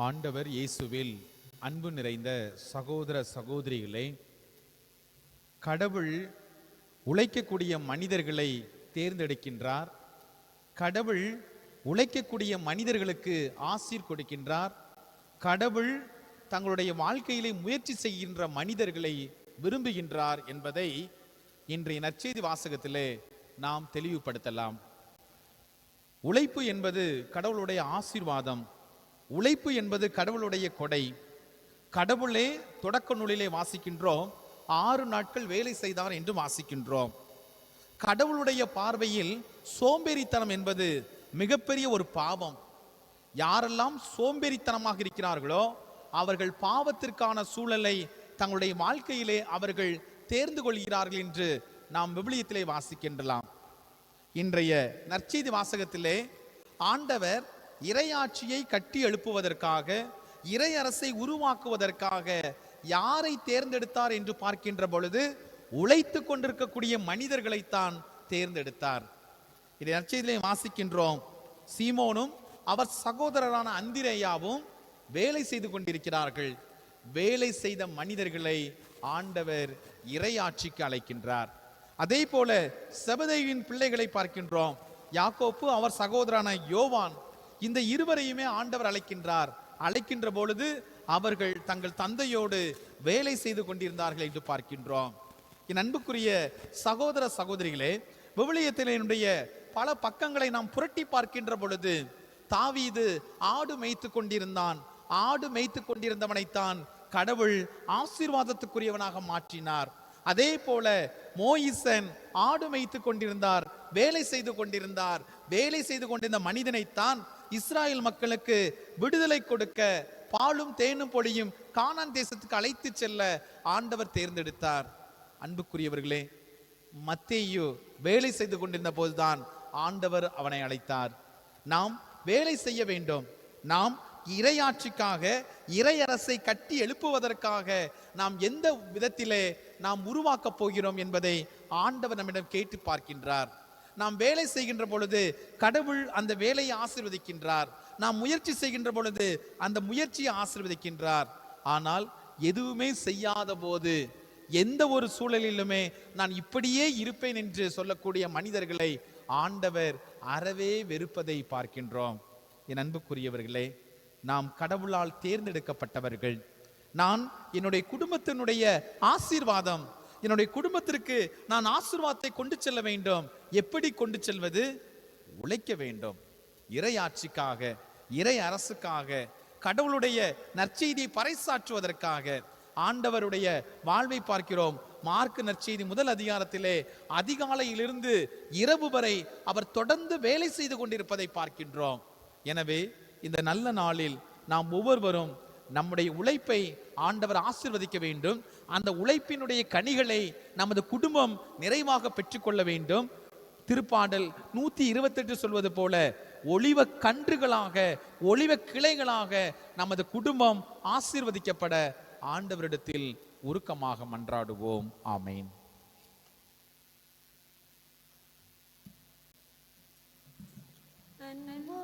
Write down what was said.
ஆண்டவர் இயேசுவில் அன்பு நிறைந்த சகோதர சகோதரிகளே, கடவுள் உழைக்கக்கூடிய மனிதர்களை தேர்ந்தெடுக்கின்றார். கடவுள் உழைக்கக்கூடிய மனிதர்களுக்கு ஆசீர் கொடுக்கின்றார். கடவுள் தங்களுடைய வாழ்க்கையிலே முயற்சி செய்கின்ற மனிதர்களை விரும்புகின்றார் என்பதை இன்றைய நற்செய்தி வாசகத்திலே நாம் தெளிவுபடுத்தலாம். உழைப்பு என்பது கடவுளுடைய ஆசீர்வாதம். உழைப்பு என்பது கடவுளுடைய கொடை. கடவுளே தொடக்க நூலிலே வாசிக்கின்றோம், 6 நாட்கள் வேலை செய்தார் என்று வாசிக்கின்றோம். கடவுளுடைய பார்வையில் சோம்பேறித்தனம் என்பது மிகப்பெரிய ஒரு பாவம். யாரெல்லாம் சோம்பேறித்தனமாக இருக்கிறார்களோ அவர்கள் பாவத்திற்கான சூழலை தங்களுடைய வாழ்க்கையிலே அவர்கள் தேர்ந்து கொள்கிறார்கள் என்று நாம் விவிலியத்திலே வாசிக்கின்றலாம். இன்றைய நற்செய்தி வாசகத்திலே ஆண்டவர் இறையாட்சியை கட்டி எழுப்புவதற்காக, இறை அரசை உருவாக்குவதற்காக யாரை தேர்ந்தெடுத்தார் என்று பார்க்கின்ற பொழுது உழைத்து கொண்டிருக்கக்கூடிய மனிதர்களைத்தான் தேர்ந்தெடுத்தார். இதை நற்செய்தியிலே வாசிக்கின்றோம். சீமோனும் அவர் சகோதரரான அந்திரேயாவும் வேலை செய்து கொண்டிருக்கிறார்கள். வேலை செய்த மனிதர்களை ஆண்டவர் இறையாட்சிக்கு அழைக்கின்றார். அதே போல செபதேயுவின் பிள்ளைகளை பார்க்கின்றோம். யாக்கோப்பு, அவர் சகோதரனான யோவான், இந்த இருவரையுமே ஆண்டவர் அழைக்கின்றார். அழைக்கின்ற பொழுது அவர்கள் தங்கள் தந்தையோடு வேலை செய்து கொண்டிருந்தார்கள் என்று பார்க்கின்றோம். என் அன்புக்குரிய சகோதர சகோதரிகளே, விவிலியத்தினுடைய பல பக்கங்களை நாம் புரட்டி பார்க்கின்ற பொழுது தாவீது ஆடு மேய்த்து கொண்டிருந்தான். ஆடு மேய்த்து கொண்டிருந்தவனைத்தான் கடவுள் ஆசீர்வாதத்துக்குரியவனாக மாற்றினார். அதே போல மோயிசன் ஆடு மேய்த்து கொண்டிருந்தார், வேலை செய்து கொண்டிருந்தார். வேலை செய்து கொண்டிருந்த மனிதனைத்தான் இஸ்ராயல் மக்களுக்கு விடுதலை கொடுக்க, பாலும் தேனும் பொழியும் கானான் தேசத்துக்கு அழைத்து செல்ல ஆண்டவர் தேர்ந்தெடுத்தார். அன்புக்குரியவர்களே, மத்தேயு வேலை செய்து கொண்டிருந்த போதுதான் ஆண்டவர் அவனை அழைத்தார். நாம் வேலை செய்ய வேண்டும். நாம் இறையாட்சிக்காக, இறையரசை கட்டி எழுப்புவதற்காக நாம் எந்த விதத்திலே நாம் உருவாக்கப் போகிறோம் என்பதை ஆண்டவர் நம்மிடம் கேட்டு பார்க்கின்றார். நாம் வேலை செய்கின்ற பொழுது கடவுள் அந்த வேலையை ஆசீர்வதிக்கின்றார். நாம் முயற்சி செய்கின்ற பொழுது அந்த முயற்சியை ஆசீர்வதிக்கின்றார். ஆனால் எதுவுமே செய்யாத போது, எந்த ஒரு சூழலிலுமே நான் இப்படியே இருப்பேன் என்று சொல்லக்கூடிய மனிதர்களை ஆண்டவர் அறவே வெறுப்பதை பார்க்கின்றோம். என் அன்புக்குரியவர்களே, நாம் கடவுளால் தேர்ந்தெடுக்கப்பட்டவர்கள். நான் என்னுடைய குடும்பத்தினுடைய ஆசீர்வாதம், என்னுடைய குடும்பத்திற்கு நான் ஆசீர்வாதத்தை கொண்டு செல்ல வேண்டும். எப்படி கொண்டு செல்வது? உழைக்க வேண்டும். இறையாட்சிக்காக, இறை அரசுக்காக, கடவுளுடைய நற்செய்தியை பறைசாற்றுவதற்காக ஆண்டவருடைய வாழ்வை பார்க்கிறோம். மார்க்கு நற்செய்தி 1 அதிகாரத்திலே அதிகாலையிலிருந்து இரவு வரை அவர் தொடர்ந்து வேலை செய்து கொண்டிருப்பதை பார்க்கின்றோம். எனவே இந்த நல்ல நாளில் நாம் ஒவ்வொருவரும் நம்முடைய உழைப்பை ஆண்டவர் ஆசீர்வதிக்க வேண்டும். அந்த உழைப்பினுடைய கனிகளை நமது குடும்பம் நிறைவாக பெற்றுக்கொள்ள வேண்டும். திருப்பாடல் 128 சொல்வது போல ஒலிவ கன்றுகளாக, ஒலிவ கிளைகளாக நமது குடும்பம் ஆசீர்வதிக்கப்பட ஆண்டவரிடத்தில் உருக்கமாக மன்றாடுவோம். ஆமேன். அன்பு